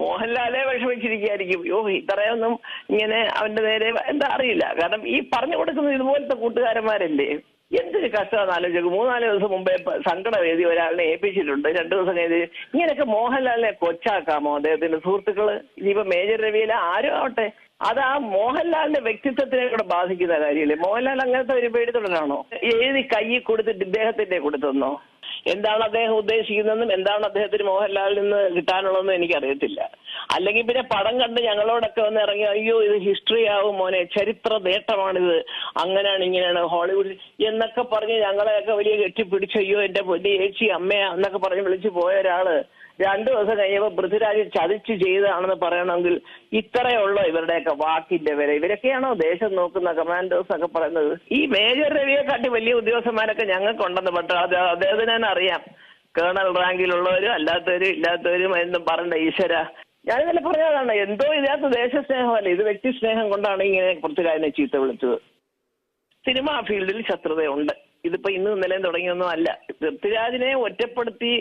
മോഹൻലാലെ വിഷമിച്ചിരിക്കുകയായിരിക്കും. ഇത്രയൊന്നും ഇങ്ങനെ അവന്റെ നേരെ എന്താ അറിയില്ല. കാരണം ഈ പറഞ്ഞു കൊടുക്കുന്നത് ഇതുപോലത്തെ കൂട്ടുകാരന്മാരല്ലേ. എന്തൊരു കഷ്ടമാണെന്ന് ആലോചിക്കും. 3-4 ദിവസം മുമ്പേ സങ്കടവേദി ഒരാളിനെ ഏൽപ്പിച്ചിട്ടുണ്ട്. 2 ദിവസം കഴിഞ്ഞ് ഇങ്ങനെയൊക്കെ മോഹൻലാലിനെ കൊച്ചാക്കാമോ? അദ്ദേഹത്തിന്റെ സുഹൃത്തുക്കള് ഇനിയിപ്പോ മേജർ രവിയിലെ ആരും ആവട്ടെ, അത് ആ മോഹൻലാലിന്റെ വ്യക്തിത്വത്തിനെ കൂടെ ബാധിക്കുന്ന കാര്യമല്ലേ. മോഹൻലാൽ അങ്ങനത്തെ ഒരു പേടിത്തൊടരാണോ? എഴുതി കൈ കൊടുത്തിട്ട് ഇദ്ദേഹത്തിന്റെ കൊടുത്തെന്നോ? എന്താണ് അദ്ദേഹം ഉദ്ദേശിക്കുന്നതെന്നും എന്താണ് അദ്ദേഹത്തിന് മോഹൻലാലിൽ നിന്ന് കിട്ടാനുള്ളതെന്നും എനിക്കറിയത്തില്ല. അല്ലെങ്കിൽ പിന്നെ പടം കണ്ട് ഞങ്ങളോടൊക്കെ വന്ന് ഇറങ്ങി അയ്യോ ഇത് ഹിസ്റ്ററി ആവും മോനെ, ചരിത്ര നേട്ടമാണിത്, അങ്ങനെയാണ് ഇങ്ങനെയാണ് ഹോളിവുഡ് എന്നൊക്കെ പറഞ്ഞ് ഞങ്ങളെയൊക്കെ വലിയ കെട്ടിപ്പിടിച്ച് അയ്യോ എന്റെ പൊന്നി ചേച്ചി അമ്മയാ എന്നൊക്കെ പറഞ്ഞ് വിളിച്ചു പോയ ഒരാള് 2 ദിവസം കഴിഞ്ഞപ്പോൾ പൃഥ്വിരാജ് ചതിച്ച് ചെയ്തതാണെന്ന് പറയണമെങ്കിൽ ഇത്രയുള്ളോ ഇവരുടെയൊക്കെ വാക്കിന്റെ വില? ഇവരൊക്കെയാണോ ദേശം നോക്കുന്ന കമാൻഡോസ് ഒക്കെ പറയുന്നത്? ഈ മേജർ രവിയെ കാട്ടി വലിയ ഉദ്യോഗസ്ഥന്മാരൊക്കെ ഞങ്ങൾക്കുണ്ടെന്ന്. പക്ഷെ അദ്ദേഹത്തിന് തന്നെ അറിയാം കേണൽ റാങ്കിലുള്ളവരും അല്ലാത്തവരും ഇല്ലാത്തവരും എന്നും പറയണ്ട ഈശ്വര. ഞാനിന്നലെ പറഞ്ഞതാണ്, എന്തോ ഇതിനകത്ത് ദേശസ്നേഹമല്ല, ഇത് വ്യക്തി സ്നേഹം കൊണ്ടാണ് ഇങ്ങനെ പൃഥ്വിരാജിനെ ചീത്ത വിളിച്ചത്. സിനിമാ ഫീൽഡിൽ ശത്രുതയുണ്ട്. ഇതിപ്പോ ഇന്നും ഇന്നലെയും തുടങ്ങിയൊന്നും അല്ല. പൃഥ്വിരാജിനെ ഒറ്റപ്പെടുത്തി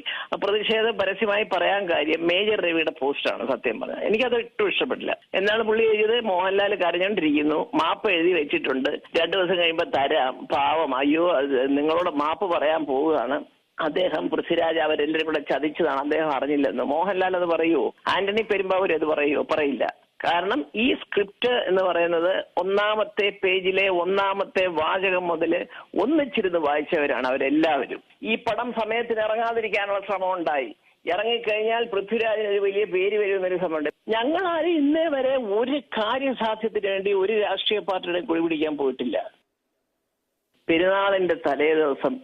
പ്രതിഷേധം പരസ്യമായി പറയാൻ കാര്യം മേജർ രവിയുടെ പോസ്റ്റാണ്. സത്യം പറഞ്ഞാൽ എനിക്കത് ഒട്ടും ഇഷ്ടപ്പെട്ടില്ല. എന്നാണ് പുള്ളി എഴുതിയത്, മോഹൻലാൽ കരഞ്ഞോണ്ടിരിക്കുന്നു, മാപ്പ് എഴുതി വെച്ചിട്ടുണ്ട്, 2 ദിവസം കഴിയുമ്പോൾ തരാം, പാവം അയ്യോ നിങ്ങളോട് മാപ്പ് പറയാൻ പോവുകയാണ് അദ്ദേഹം, പൃഥ്വിരാജ് അവരെല്ലാവരും കൂടെ ചതിച്ചതാണ്, അദ്ദേഹം അറിഞ്ഞില്ലെന്ന്. മോഹൻലാൽ അത് പറയുമോ? ആന്റണി പെരുമ്പാവൂർ അത് പറയുമോ? പറയില്ല. കാരണം ഈ സ്ക്രിപ്റ്റ് എന്ന് പറയുന്നത് 1-ാമത്തെ പേജിലെ 1-ാമത്തെ വാചകം മുതൽ ഒന്നിച്ചിരുന്ന് വായിച്ചവരാണ് അവരെല്ലാവരും. ഈ പടം സമയത്തിന് ഇറങ്ങാതിരിക്കാനുള്ള ശ്രമം ഉണ്ടായി. ഇറങ്ങിക്കഴിഞ്ഞാൽ പൃഥ്വിരാജിന് ഒരു വലിയ പേര് വരുമെന്നൊരു ശ്രമമുണ്ട്. ഞങ്ങളാരും ഇന്നേ വരെ ഒരു കാര്യസാധ്യത്തിന് വേണ്ടി ഒരു രാഷ്ട്രീയ പാർട്ടിയുടെ കുഴി പിടിക്കാൻ പോയിട്ടില്ല. പെരുന്നാളിന്റെ തലേ ദിവസം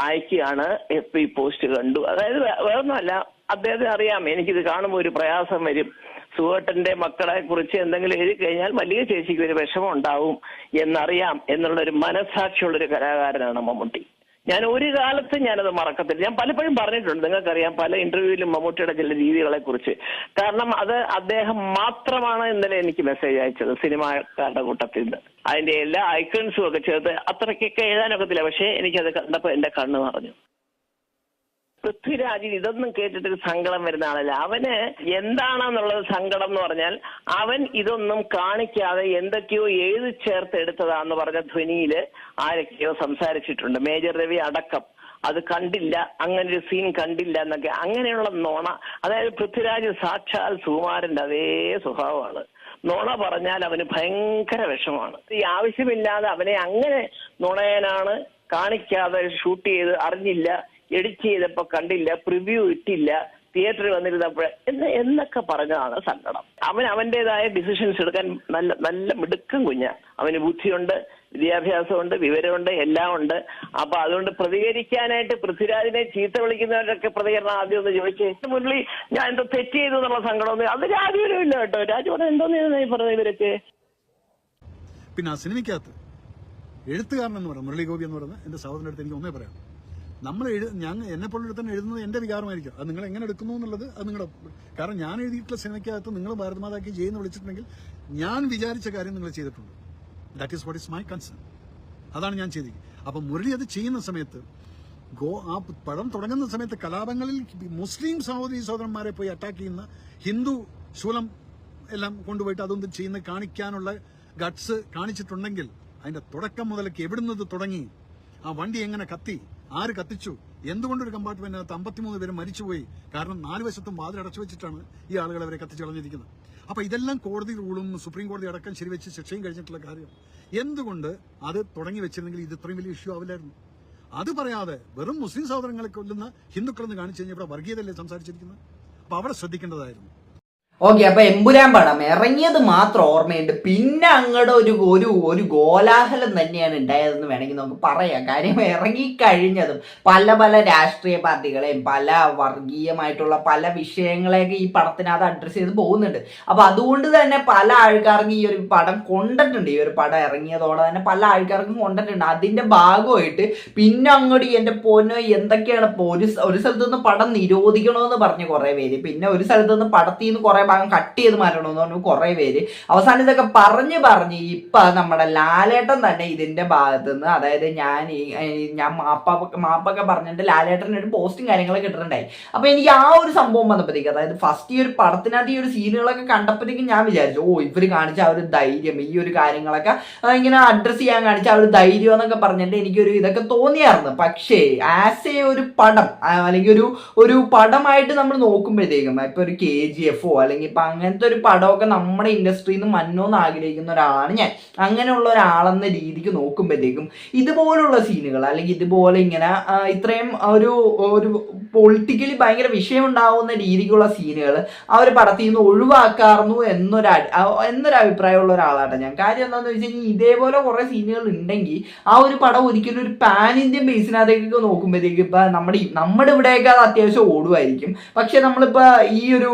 അയക്കുകയാണ് FB പോസ്റ്റ് കണ്ടു. അതായത് വേറൊന്നുമല്ല, അദ്ദേഹത്തിന് അറിയാം എനിക്കിത് കാണുമ്പോൾ ഒരു പ്രയാസം വരും, സുഹേട്ടന്റെ മക്കളെ കുറിച്ച് എന്തെങ്കിലും എഴുതി കഴിഞ്ഞാൽ വലിയ ചേച്ചിക്ക് ഒരു വിഷമം ഉണ്ടാവും എന്നറിയാം എന്നുള്ളൊരു മനസ്സാക്ഷിയുള്ളൊരു കലാകാരനാണ് മമ്മൂട്ടി. ഞാൻ ഒരു കാലത്ത് ഞാനത് മറക്കത്തില്ല. ഞാൻ പലപ്പോഴും പറഞ്ഞിട്ടുണ്ട്, നിങ്ങൾക്കറിയാം, പല ഇന്റർവ്യൂവിലും മമ്മൂട്ടിയുടെ ചില രീതികളെ കുറിച്ച്. കാരണം അത് അദ്ദേഹം മാത്രമാണ് ഇന്നലെ എനിക്ക് മെസ്സേജ് അയച്ചത് സിനിമാക്കാരുടെ കൂട്ടത്തിൽ നിന്ന്. അതിന്റെ എല്ലാ ഐക്കൺസും ഒക്കെ ചേർത്ത് അത്രയ്ക്കൊക്കെ എഴുതാനൊക്കത്തില്ല. പക്ഷേ എനിക്കത് കണ്ടപ്പോൾ എന്റെ കണ്ണ് നിറഞ്ഞു. പൃഥ്വിരാജിന് ഇതൊന്നും കേട്ടിട്ടൊരു സങ്കടം വരുന്ന ആളല്ല. അവന് എന്താണെന്നുള്ളത് സങ്കടം എന്ന് പറഞ്ഞാൽ അവൻ ഇതൊന്നും കാണിക്കാതെ എന്തൊക്കെയോ എഴുതി ചേർത്ത് എടുത്തതാന്ന് പറഞ്ഞ ധ്വനിയില് ആരൊക്കെയോ സംസാരിച്ചിട്ടുണ്ട്, മേജർ രവി അടക്കം. അത് കണ്ടില്ല, അങ്ങനെ ഒരു സീൻ കണ്ടില്ല എന്നൊക്കെ, അങ്ങനെയുള്ള നോണ. അതായത് പൃഥ്വിരാജ് സാക്ഷാൽ സുകുമാരന്റെ അതേ സ്വഭാവമാണ്. നുണ പറഞ്ഞാൽ അവന് ഭയങ്കര വിഷമാണ്. ഈ ആവശ്യമില്ലാതെ അവനെ അങ്ങനെ നുണയനാണ്, കാണിക്കാതെ ഷൂട്ട് ചെയ്ത് അറിഞ്ഞില്ല, എഡിറ്റ് ചെയ്തപ്പോ കണ്ടില്ല, പ്രിവ്യൂ ഇട്ടില്ല, തിയേറ്ററിൽ വന്നിരുന്നപ്പോഴേ എന്നൊക്കെ പറഞ്ഞതാണ് സങ്കടം. അവൻ അവന്റേതായ ഡിസിഷൻസ് എടുക്കാൻ നല്ല നല്ല മിടുക്കൻ കുഞ്ഞ. അവന് ബുദ്ധിയുണ്ട്, വിദ്യാഭ്യാസമുണ്ട്, വിവരമുണ്ട്, എല്ലാം ഉണ്ട്. അപ്പൊ അതുകൊണ്ട് പ്രതികരിക്കാനായിട്ട് പൃഥ്വിരാജിനെ ചീത്ത വിളിക്കുന്നവരൊക്കെ പ്രതികരണം ആദ്യം ഒന്ന് ചോദിച്ചേ. മുരളി ഞാൻ എന്തോ തെറ്റ് ചെയ്തു എന്നുള്ള സങ്കടമൊന്നും അത് രാജുവിനും ഇല്ല കേട്ടോ. രാജു പറഞ്ഞ എന്തോന്ന് പറഞ്ഞത് ഇവരൊക്കെ. പിന്നെ ആ സിനിമയ്ക്കകത്ത് എഴുത്തുകാരൻ എന്ന് പറയുന്നത് മുരളി ഗോപി എന്ന് പറയുന്നത് എന്റെ സഹോദരൻ്റെ അടുത്ത് എനിക്ക് ഒന്നേ പറയാം, നമ്മൾ എന്നെപ്പോലുള്ള തന്നെ എഴുതുന്നത് എന്റെ വികാരമായിരിക്കും. അത് നിങ്ങൾ എങ്ങനെ എടുക്കുന്നു എന്നുള്ളത് അത് നിങ്ങളുടെ, കാരണം ഞാൻ എഴുതിയിട്ടുള്ള സിനിമയ്ക്കകത്ത് നിങ്ങൾ ഭാരതമാതാക്കി ജയിന്ന് വിളിച്ചിട്ടുണ്ടെങ്കിൽ ഞാൻ വിചാരിച്ച കാര്യം നിങ്ങൾ ചെയ്തിട്ടുണ്ട്. That is what is my concern. അതാണ് ഞാൻ ചെയ്തിരിക്കുന്നത്. അപ്പം മുരളി അത് ചെയ്യുന്ന സമയത്ത് ആ പടം തുടങ്ങുന്ന സമയത്ത് കലാപങ്ങളിൽ മുസ്ലിം സഹോദരന്മാരെ പോയി അറ്റാക്ക് ചെയ്യുന്ന ഹിന്ദു ശൂലം എല്ലാം കൊണ്ടുപോയിട്ട് അതൊന്നും ചെയ്യുന്ന കാണിക്കാനുള്ള ഗട്ട്സ് കാണിച്ചിട്ടുണ്ടെങ്കിൽ അതിന്റെ തുടക്കം മുതലേക്ക് എവിടുന്നത് തുടങ്ങി, ആ വണ്ടി എങ്ങനെ കത്തി, ആര് കത്തിച്ചു, എന്തുകൊണ്ടൊരു കമ്പാർട്ട്മെന്റിനകത്ത് 53 പേര് മരിച്ചുപോയി, കാരണം 4 വശത്തും വാതിൽ അടച്ചു വെച്ചിട്ടാണ് ഈ ആളുകൾ അവരെ കത്തിച്ചു കളഞ്ഞിരിക്കുന്നത്. അപ്പൊ ഇതെല്ലാം കോടതി റൂളും സുപ്രീം കോടതി അടക്കം ശരിവെച്ച് ശിക്ഷയും കഴിഞ്ഞിട്ടുള്ള കാര്യം. എന്തുകൊണ്ട് അത് തുടങ്ങി വെച്ചിരുന്നെങ്കിൽ ഇത് ഇത്രയും വലിയ ഇഷ്യൂ ആവില്ലായിരുന്നു. അത് പറയാതെ വെറും മുസ്ലിം സഹോദരങ്ങളെ കൊല്ലുന്ന ഹിന്ദുക്കളെന്ന് കാണിച്ചു കഴിഞ്ഞാൽ ഇവിടെ വർഗീയതല്ലേ സംസാരിച്ചിരിക്കുന്നത്. അപ്പൊ അവിടെ ശ്രദ്ധിക്കേണ്ടതായിരുന്നു. ഓക്കെ, അപ്പൊ എമ്പുരാൻ പടം ഇറങ്ങിയത് മാത്രം ഓർമ്മയുണ്ട്, പിന്നെ അങ്ങോട്ട് ഒരു കോലാഹലം തന്നെയാണ് ഉണ്ടായതെന്ന് വേണമെങ്കിൽ നമുക്ക് പറയാം. കാര്യം ഇറങ്ങിക്കഴിഞ്ഞതും പല രാഷ്ട്രീയ പാർട്ടികളെയും പല വർഗീയമായിട്ടുള്ള പല വിഷയങ്ങളെയൊക്കെ ഈ പടത്തിനകത്ത് അഡ്രസ്സ് ചെയ്ത് പോകുന്നുണ്ട്. അപ്പൊ അതുകൊണ്ട് തന്നെ പല ആൾക്കാർക്കും ഈ ഒരു പടം കൊണ്ടിട്ടുണ്ട്. ഈ ഒരു പടം ഇറങ്ങിയതോടെ തന്നെ പല ആൾക്കാർക്കും കൊണ്ടിട്ടുണ്ട്. അതിന്റെ ഭാഗമായിട്ട് പിന്നെ അങ്ങോട്ട് എന്റെ പൊന്നോ എന്തൊക്കെയാണ്, ഒരു സ്ഥലത്തുനിന്ന് പടം നിരോധിക്കണമെന്ന് പറഞ്ഞ് കുറെ പേര്, പിന്നെ ഒരു സ്ഥലത്തുനിന്ന് പടത്തിൽ നിന്ന് കുറെ ഭാഗം കട്ട് ചെയ്ത് മാറ്റണമെന്ന് പറഞ്ഞു കുറെ പേര്. അവസാനം ഇതൊക്കെ പറഞ്ഞ് ഇപ്പൊ നമ്മുടെ ലാലേട്ടൻ തന്നെ ഇതിന്റെ ഭാഗത്ത് നിന്ന്, അതായത് ഞാൻ മാപ്പൊക്കെ പറഞ്ഞിട്ട് ലാലേട്ടൻ ഒരു പോസ്റ്റും കാര്യങ്ങളൊക്കെ ഇട്ടിട്ടുണ്ടായി. അപ്പൊ എനിക്ക് ആ ഒരു സംഭവം വന്നപ്പോഴത്തേക്ക്, അതായത് ഫസ്റ്റ് ഈ ഒരു പടത്തിനകത്ത് ഈ ഒരു സീനുകളൊക്കെ കണ്ടപ്പോഴത്തേക്കും ഞാൻ വിചാരിച്ചു, ഇവര് കാണിച്ച ആ ഒരു ധൈര്യം, ഈ ഒരു കാര്യങ്ങളൊക്കെ ഇങ്ങനെ അഡ്രസ് ചെയ്യാൻ കാണിച്ച ആ ഒരു ധൈര്യം എന്നൊക്കെ പറഞ്ഞിട്ട് എനിക്കൊരു ഇതൊക്കെ തോന്നിയായിരുന്നു. പക്ഷേ ആസ് എ ഒരു പടം അല്ലെങ്കിൽ ഒരു പടമായിട്ട് നമ്മൾ നോക്കുമ്പോഴത്തേക്കും, ഇപ്പൊ ഒരു KGF അല്ലെങ്കിൽ ഇപ്പൊ അങ്ങനത്തെ ഒരു പടമൊക്കെ നമ്മുടെ ഇൻഡസ്ട്രിയിൽ നിന്ന് മന്നോന്ന് ആഗ്രഹിക്കുന്ന ഒരാളാണ് ഞാൻ. അങ്ങനെയുള്ള ഒരാളെന്ന രീതിക്ക് നോക്കുമ്പോഴത്തേക്കും ഇതുപോലുള്ള സീനുകൾ അല്ലെങ്കിൽ ഇതുപോലെ ഇങ്ങനെ ഇത്രയും ഒരു പൊളിറ്റിക്കലി ഭയങ്കര വിഷയം ഉണ്ടാവുന്ന രീതിക്കുള്ള സീനുകൾ ആ ഒരു പടത്തിൽ നിന്ന് ഒഴിവാക്കാറുന്നു എന്നൊരു അഭിപ്രായമുള്ള ഒരാളാണ് ഞാൻ. കാര്യം എന്താണെന്ന് വെച്ച് കഴിഞ്ഞാൽ ഇതേപോലെ കുറെ സീനുകൾ ഉണ്ടെങ്കിൽ ആ ഒരു പടം ഒരിക്കലും ഒരു പാൻ ഇന്ത്യൻ ബേസിനകത്തേക്കൊക്കെ നോക്കുമ്പോഴത്തേക്ക് ഇപ്പൊ നമ്മുടെ ഇവിടെയൊക്കെ അത് അത്യാവശ്യം ഓടുമായിരിക്കും. പക്ഷെ നമ്മളിപ്പോ ഈ ഒരു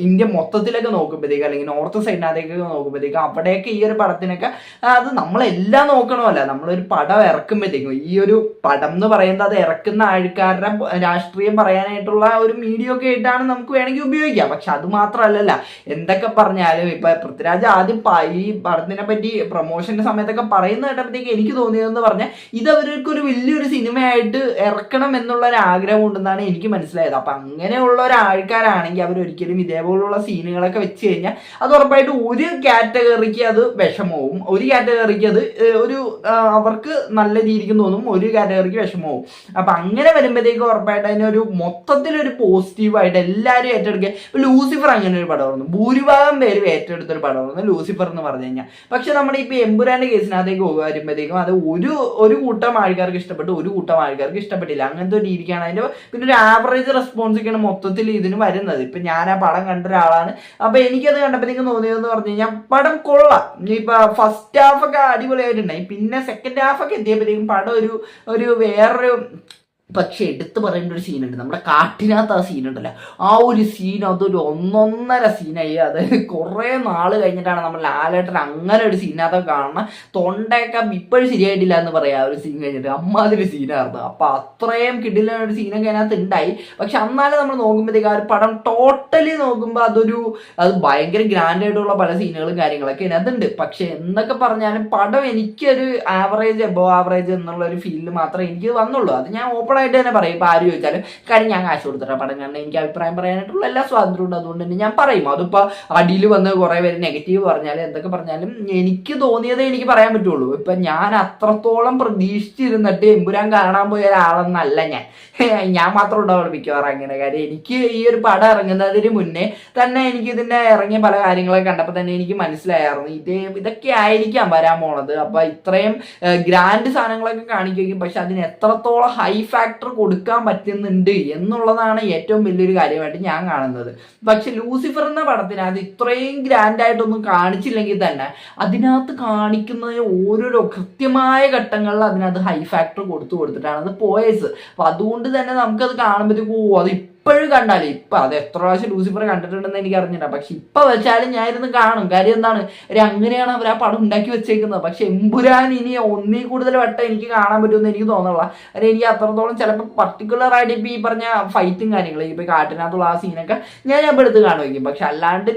ഇന്ത്യ മൊത്തത്തിലൊക്കെ നോക്കുമ്പോഴത്തേക്ക് അല്ലെങ്കിൽ നോർത്ത് സൈഡിനകത്തേക്കൊക്കെ നോക്കുമ്പോഴത്തേക്ക് അവിടെയൊക്കെ ഈ ഒരു പടത്തിനൊക്കെ അത് നമ്മളെല്ലാം നോക്കണമല്ല. നമ്മളൊരു പടം ഇറക്കുമ്പോഴത്തേക്കും ഈ ഒരു പടം എന്ന് പറയുന്നത് അത് ഇറക്കുന്ന ആൾക്കാരുടെ രാഷ്ട്രീയം പറയാനായിട്ടുള്ള ഒരു മീഡിയ ഒക്കെ ആയിട്ടാണ് നമുക്ക് വേണമെങ്കിൽ ഉപയോഗിക്കാം. പക്ഷെ അത് മാത്രമല്ലല്ല, എന്തൊക്കെ പറഞ്ഞാലും ഇപ്പൊ പൃഥ്വിരാജ് ആദ്യം ഈ പടത്തിനെ പറ്റി പ്രൊമോഷന്റെ സമയത്തൊക്കെ പറയുന്ന കേട്ടപ്പോഴത്തേക്ക് എനിക്ക് തോന്നിയതെന്ന് പറഞ്ഞാൽ ഇത് അവർക്കൊരു വലിയൊരു സിനിമയായിട്ട് ഇറക്കണം എന്നുള്ള ഒരു ആഗ്രഹം ഉണ്ടെന്നാണ് എനിക്ക് മനസ്സിലായത്. അപ്പൊ അങ്ങനെയുള്ള ഒരാൾക്കാരാണെങ്കിൽ അവരൊരിക്കലും ഇതേപോലുള്ള സീനുകളൊക്കെ വെച്ച് കഴിഞ്ഞാൽ അത് ഉറപ്പായിട്ട് ഒരു കാറ്റഗറിക്ക് അത് വിഷമവും, ഒരു കാറ്റഗറിക്ക് അത് അവർക്ക് നല്ല രീതിക്ക് തോന്നും, ഒരു കാറ്റഗറിക്ക് വിഷമവും. അപ്പൊ അങ്ങനെ വരുമ്പോഴത്തേക്ക് ഉറപ്പായിട്ട് അതിനൊരു മൊത്തത്തിലൊരു പോസിറ്റീവായിട്ട് എല്ലാവരും ഏറ്റെടുക്കുക. ലൂസിഫർ അങ്ങനെ ഒരു പടമായിരുന്നു, ഭൂരിഭാഗം പേരും ഏറ്റെടുത്തൊരു പടമായിരുന്നു ലൂസിഫർ എന്ന് പറഞ്ഞു കഴിഞ്ഞാൽ. പക്ഷെ നമ്മുടെ ഇപ്പൊ എമ്പുരാന്റെ കേസിനകത്തേക്ക് വരുമ്പോഴത്തേക്കും അത് ഒരു കൂട്ടം ആൾക്കാർക്ക് ഇഷ്ടപ്പെട്ടു, ഒരു കൂട്ടം ആൾക്കാർക്ക് ഇഷ്ടപ്പെട്ടില്ല. അങ്ങനത്തെ ഒരു രീതിക്കാണ് അതിന്റെ. പിന്നെ ഒരു ആവറേജ് റെസ്പോൺസ് ഒക്കെയാണ് മൊത്തത്തിൽ ഇതിന് വരുന്നത്. ഇപ്പൊ ഞാൻ ആ പടം കണ്ട ഒരാളാണ്. അപ്പൊ എനിക്കത് കണ്ടപ്പോഴത്തേക്കും തോന്നിയതെന്ന് പറഞ്ഞു കഴിഞ്ഞാൽ പടം കൊള്ളാം. ഇപ്പൊ ഫസ്റ്റ് ഹാഫ് ഒക്കെ അടിപൊളിയായിട്ടുണ്ടായി. പിന്നെ സെക്കൻഡ് ഹാഫ് ഒക്കെ എത്തിയപ്പോഴത്തേക്കും പടം ഒരു വേറൊരു, പക്ഷെ എടുത്തു പറയേണ്ട ഒരു സീനുണ്ട്, നമ്മുടെ കാട്ടിനകത്ത് ആ സീനുണ്ടല്ലോ, ആ ഒരു സീൻ അതൊരു ഒന്നൊന്നര സീനായി. അതായത് കുറെ നാള് കഴിഞ്ഞിട്ടാണ് നമ്മൾ ലാലേട്ടൻ അങ്ങനെ ഒരു സീനകത്തൊക്കെ കാണുന്ന. തൊണ്ടയൊക്കെ ഇപ്പോഴും ശരിയായിട്ടില്ല എന്ന് പറയാം ആ ഒരു സീൻ കഴിഞ്ഞിട്ട്. അമ്മാതിരി സീനായിരുന്നു. അപ്പൊ അത്രയും കിടില ഒരു സീനൊക്കെ അതിനകത്ത് ഉണ്ടായി. പക്ഷെ എന്നാലും നമ്മൾ നോക്കുമ്പോഴത്തേക്ക് ആ ഒരു പടം ടോട്ടലി നോക്കുമ്പോൾ അത് ഭയങ്കര ഗ്രാൻഡ് ആയിട്ടുള്ള പല സീനുകളും കാര്യങ്ങളൊക്കെ ഇതിനകത്തുണ്ട്. പക്ഷെ എന്തൊക്കെ പറഞ്ഞാലും പടം എനിക്കൊരു ആവറേജ് എബോ ആവറേജ് എന്നുള്ള ഒരു ഫീലിൽ മാത്രമേ എനിക്ക് വന്നുള്ളൂ. അത് ഞാൻ ഓപ്പൺ ആയിട്ട് തന്നെ പറയും. ഇപ്പൊ ആര് ചോദിച്ചാലും, കാര്യം ഞാൻ കാശ് കൊടുത്തിട്ട പടം കാരണം എനിക്ക് അഭിപ്രായം പറയാനായിട്ടുള്ള എല്ലാ സ്വാതന്ത്ര്യം ഉണ്ട്. അതുകൊണ്ട് തന്നെ ഞാൻ പറയും. അതിപ്പോ അടിയിൽ വന്ന് കുറെ പേര് നെഗറ്റീവ് പറഞ്ഞാലും എന്തൊക്കെ പറഞ്ഞാലും എനിക്ക് തോന്നിയതേ എനിക്ക് പറയാൻ പറ്റുള്ളൂ. ഇപ്പൊ ഞാൻ അത്രത്തോളം പ്രതീക്ഷിച്ചിരുന്നിട്ട് എമ്പുരാൻ കാണാൻ പോയ ഒരാളെന്നല്ല ഞാൻ മാത്രം ഉണ്ടാവുള്ളൂ മിക്കവാറും അങ്ങനെ. കാര്യം എനിക്ക് ഈ ഒരു പടം ഇറങ്ങുന്നതിന് മുന്നേ തന്നെ എനിക്ക് ഇതിന്റെ ഇറങ്ങിയ പല കാര്യങ്ങളൊക്കെ കണ്ടപ്പോൾ തന്നെ എനിക്ക് മനസ്സിലായിരുന്നു ഇതൊക്കെ ആയിരിക്കാം വരാൻ പോണത്. അപ്പൊ ഇത്രയും ഗ്രാൻഡ് സാധനങ്ങളൊക്കെ കാണിക്കുകയും പക്ഷെ അതിന് എത്രത്തോളം ഹൈ ഫാക്ടർ കൊടുക്കാൻ പറ്റുന്നുണ്ട് എന്നുള്ളതാണ് ഏറ്റവും വലിയൊരു കാര്യമായിട്ട് ഞാൻ കാണുന്നത്. പക്ഷെ ലൂസിഫർ എന്ന പടത്തിനകത്ത് ഇത്രയും ഗ്രാൻഡ് ആയിട്ടൊന്നും കാണിച്ചില്ലെങ്കിൽ തന്നെ അതിനകത്ത് കാണിക്കുന്ന ഓരോരോ കൃത്യമായ ഘട്ടങ്ങളിൽ അതിനകത്ത് ഹൈ ഫാക്ടർ കൊടുത്തിട്ടാണ് അത് പോയത്. അപ്പൊ അതുകൊണ്ട് തന്നെ നമുക്കത് കാണുമ്പോഴത്തേക്കും അത് ഇപ്പോഴും കണ്ടാലേ, ഇപ്പൊ അത് എത്ര പ്രാവശ്യം ലൂസിഫർ കണ്ടിട്ടുണ്ടെന്ന് എനിക്ക് അറിഞ്ഞില്ല. പക്ഷെ ഇപ്പൊ വെച്ചാലും ഞാൻ ഇരുന്ന് കാണും. കാര്യം എന്താണ്, അങ്ങനെയാണ് അവർ ആ പടം ഉണ്ടാക്കി വെച്ചേക്കുന്നത്. പക്ഷെ എമ്പുരാൻ ഇനി ഒന്നിൽ കൂടുതൽ വട്ടം എനിക്ക് കാണാൻ പറ്റുമെന്ന് എനിക്ക് തോന്നുന്നില്ല. കാര്യം എനിക്ക് അത്രത്തോളം ചിലപ്പോൾ പർട്ടിക്കുലർ ആയിട്ട് ഇപ്പൊ ഈ പറഞ്ഞ ഫൈറ്റും കാര്യങ്ങളും ഇപ്പൊ കാട്ടിനകത്തുള്ള ആ സീനൊക്കെ ഞാൻ എടുത്ത് കാണുമായിരിക്കും. പക്ഷെ അല്ലാണ്ട്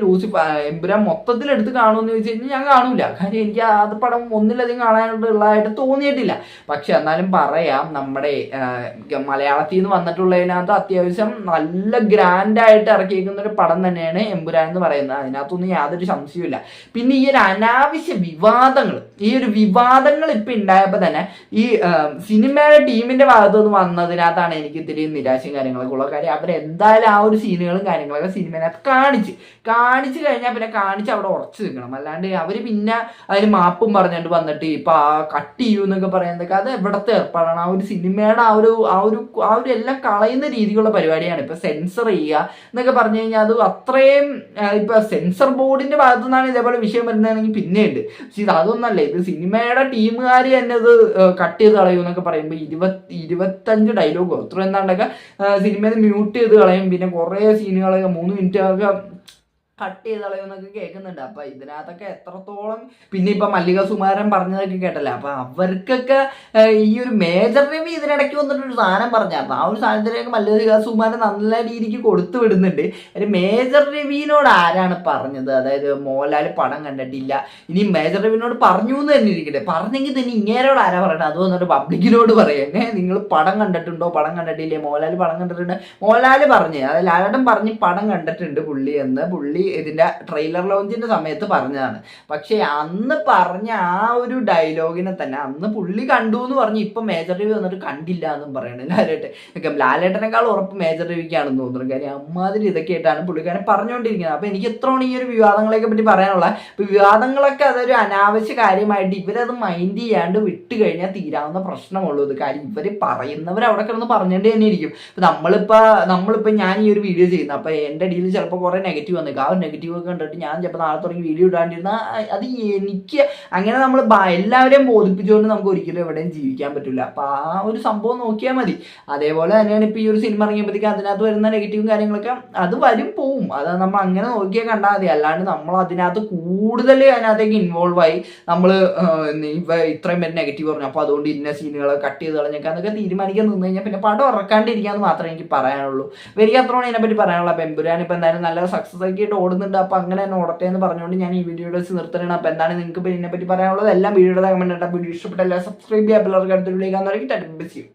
എമ്പുരാൻ മൊത്തത്തിൽ എടുത്ത് കാണുമെന്ന് ചോദിച്ചു കഴിഞ്ഞാൽ ഞാൻ കാണൂല. കാര്യം എനിക്ക് അത് പടം ഒന്നിലധികം കാണാനുള്ളതായിട്ട് തോന്നിയിട്ടില്ല. പക്ഷെ എന്നാലും പറയാം, നമ്മുടെ മലയാളത്തിൽ നിന്ന് വന്നിട്ടുള്ളതിനകത്ത് അത്യാവശ്യം നല്ല ഗ്രാൻഡ് ആയിട്ട് ഇറക്കിയിരിക്കുന്ന ഒരു പടം തന്നെയാണ് എമ്പുരാൻ എന്ന് പറയുന്നത്. അതിനകത്തൊന്നും യാതൊരു സംശയമില്ല. പിന്നെ ഈ ഒരു അനാവശ്യ വിവാദങ്ങൾ ഇപ്പൊ ഉണ്ടായപ്പോ തന്നെ ഈ സിനിമയുടെ ടീമിന്റെ ഭാഗത്തുനിന്ന് വന്നതിനകത്താണ് എനിക്ക് ഇത്തിരി നിരാശയും കാര്യങ്ങളൊക്കെ ഉള്ള. കാര്യം അവരെന്തായാലും ആ ഒരു സീനുകളും കാര്യങ്ങളൊക്കെ സിനിമേനകത്ത് കാണിച്ചു കഴിഞ്ഞാൽ പിന്നെ കാണിച്ച് അവിടെ ഉറച്ചു നിൽക്കണം. അല്ലാണ്ട് അവര് പിന്നെ അതിന് മാപ്പും പറഞ്ഞിട്ട് വന്നിട്ട് ഇപ്പൊ കട്ട് ചെയ്യൂ എന്നൊക്കെ പറയുന്നതൊക്കെ അത് എവിടത്തെ ഏർപ്പാടാണ്. ആ ഒരു സിനിമയുടെ ആ ഒരു എല്ലാം കളയുന്ന രീതിയിലുള്ള പരിപാടിയാണ്. ഇപ്പൊ സെൻസർ ചെയ്യുക എന്നൊക്കെ പറഞ്ഞു കഴിഞ്ഞാൽ അത് അത്രയും ഇപ്പൊ സെൻസർ ബോർഡിന്റെ ഭാഗത്തു നിന്നാണ് ഇതേപോലെ വിഷയം വരുന്നതാണെങ്കിൽ പിന്നെയുണ്ട്. പക്ഷെ ഇത് അതൊന്നല്ല, ഇത് സിനിമയുടെ ടീമുകാർ തന്നെ അത് കട്ട് ചെയ്ത് കളയും എന്നൊക്കെ പറയുമ്പോൾ 25 ഡയലോഗോ അത്ര എന്താണ്ടൊക്കെ സിനിമയിൽ മ്യൂട്ട് ചെയ്ത് കളയും. പിന്നെ കുറെ സീനുകളൊക്കെ 3 മിനിറ്റ് ഒക്കെ കട്ട് ചെയ്ത് കളയുമെന്നൊക്കെ കേൾക്കുന്നുണ്ട്. അപ്പൊ ഇതിനകത്തൊക്കെ എത്രത്തോളം, പിന്നെ ഇപ്പൊ മല്ലിക സുകുമാരൻ പറഞ്ഞതൊക്കെ കേട്ടല്ലേ, അപ്പൊ അവർക്കൊക്കെ ഈ ഒരു മേജർ രവി ഇതിനിടയ്ക്ക് വന്നിട്ടൊരു സാധനം പറഞ്ഞായിരുന്നു. ആ ഒരു സാധനത്തിലേക്ക് മല്ലിക സുകുമാരൻ നല്ല രീതിക്ക് കൊടുത്തു വിടുന്നുണ്ട്. ഒരു മേജർ രവിനോട് ആരാണ് പറഞ്ഞത്, അതായത് മോഹൻലാൽ പടം കണ്ടിട്ടില്ല, ഇനി മേജർ രവിനോട് പറഞ്ഞു എന്ന് തന്നെ ഇരിക്കട്ടെ, പറഞ്ഞെങ്കിൽ തന്നെ ഇങ്ങേരോട് ആരാ പറയട്ടെ, അത് വന്നിട്ട് പബ്ലിക്കിനോട് പറയണേ, നിങ്ങൾ പടം കണ്ടിട്ടുണ്ടോ, പടം കണ്ടിട്ടില്ലേ, മോഹൻലാൽ പടം കണ്ടിട്ടുണ്ട്. മോഹൻലാൽ പറഞ്ഞ്, അതായത് ലാലേട്ടൻ പറഞ്ഞ് പടം കണ്ടിട്ടുണ്ട് പുള്ളി എന്ന് പുള്ളി ഇതിന്റെ ട്രെയിലർ ലോഞ്ചിന്റെ സമയത്ത് പറഞ്ഞതാണ്. പക്ഷെ അന്ന് പറഞ്ഞ ആ ഒരു ഡയലോഗിനെ തന്നെ അന്ന് പുള്ളി കണ്ടു എന്ന് പറഞ്ഞ് ഇപ്പൊ മേജർ രവി വന്നിട്ട് കണ്ടില്ല എന്നും പറയണേ. ലാലേട്ടനേക്കാൾ ഉറപ്പ് മേജർ രവിക്കാണെന്ന് തോന്നുന്നു. കാര്യം അമ്മാതിരി ഇതൊക്കെ ആയിട്ടാണ് പുള്ളിക്കാരൻ പറഞ്ഞുകൊണ്ടിരിക്കുന്നത്. അപ്പൊ എനിക്ക് എത്രയാണ് ഈ ഒരു വിവാദങ്ങളെയൊക്കെ പറ്റി പറയാനുള്ള, ഇപ്പൊ വിവാദങ്ങളൊക്കെ അതൊരു അനാവശ്യ കാര്യമായിട്ട് ഇവരത് മൈൻഡ് ചെയ്യാണ്ട് വിട്ട് കഴിഞ്ഞാൽ തീരാവുന്ന പ്രശ്നമുള്ളൂ. ഇത് കാര്യം ഇവര് പറയുന്നവർ അവിടെ കിടന്ന് പറഞ്ഞിട്ട് തന്നെ ഇരിക്കും. നമ്മളിപ്പോ ഞാൻ ഈ ഒരു വീഡിയോ ചെയ്യുന്നത്, അപ്പൊ എന്റെ ഇടയിൽ ചിലപ്പോൾ കുറെ നെഗറ്റീവ് വന്നേക്കും. ആ ഒരു നെഗറ്റീവ് ഒക്കെ കണ്ടിട്ട് ഞാൻ ചിലപ്പോൾ നാളെ തുടങ്ങി വീഡിയോ ഇടാണ്ടിരുന്ന അത് എനിക്ക് അങ്ങനെ നമ്മൾ എല്ലാവരെയും ബോധിപ്പിച്ചുകൊണ്ട് നമുക്ക് ഒരിക്കലും എവിടെയും ജീവിക്കാൻ പറ്റില്ല. അപ്പൊ ആ ഒരു സംഭവം നോക്കിയാൽ മതി. അതേപോലെ തന്നെയാണ് ഇപ്പൊ ഈ ഒരു സിനിമ ഇറങ്ങിയപ്പോഴത്തേക്ക് അതിനകത്ത് വരുന്ന നെഗറ്റീവും കാര്യങ്ങളൊക്കെ അത് വരും പോവും. അത് നമ്മൾ അങ്ങനെ നോക്കിയാൽ കണ്ടാൽ മതി. അല്ലാണ്ട് നമ്മൾ അതിനകത്ത് കൂടുതൽ അതിനകത്തേക്ക് ഇൻവോൾവ് ആയി നമ്മൾ ഇത്രയും പേര് നെഗറ്റീവ് പറഞ്ഞു അപ്പൊ അതുകൊണ്ട് ഇന്ന സീനുകളെ കട്ട് ചെയ്ത് കളഞ്ഞേക്കാം എന്നൊക്കെ തീരുമാനിക്കാൻ നിന്ന് കഴിഞ്ഞാൽ പിന്നെ പടം ഇറക്കാണ്ടിരിക്കാന്ന് മാത്രമേ എനിക്ക് പറയാനുള്ളൂ. എനിക്ക് അത്രയാണ് ഇതിനെപ്പറ്റി പറയാനുള്ളത്. അപ്പൊ എമ്പുരാൻ ഇപ്പൊ എന്തായാലും നല്ല സക്സസ് ആക്കിയിട്ട് ഓടുന്നുണ്ട്. അപ്പൊ അങ്ങനെ തന്നെ ഓടട്ടെ എന്ന് പറഞ്ഞുകൊണ്ട് ഞാൻ ഈ വീഡിയോയുടെ നിർത്തണം. അപ്പൊ എന്താണ് നിങ്ങൾക്ക് ഇതിനെപ്പറ്റി പറയാനുള്ളത് എല്ലാം വീഡിയോയുടെ കമന്റ് ഇട്ടാൽ വീഡിയോ ഇഷ്ടപ്പെട്ടല്ല സബ്സ്ക്രൈബ് ചെയ്യാൻ പിള്ളേർക്ക് അടുത്ത വീഡിയോ കാണുന്നവരേക്ക്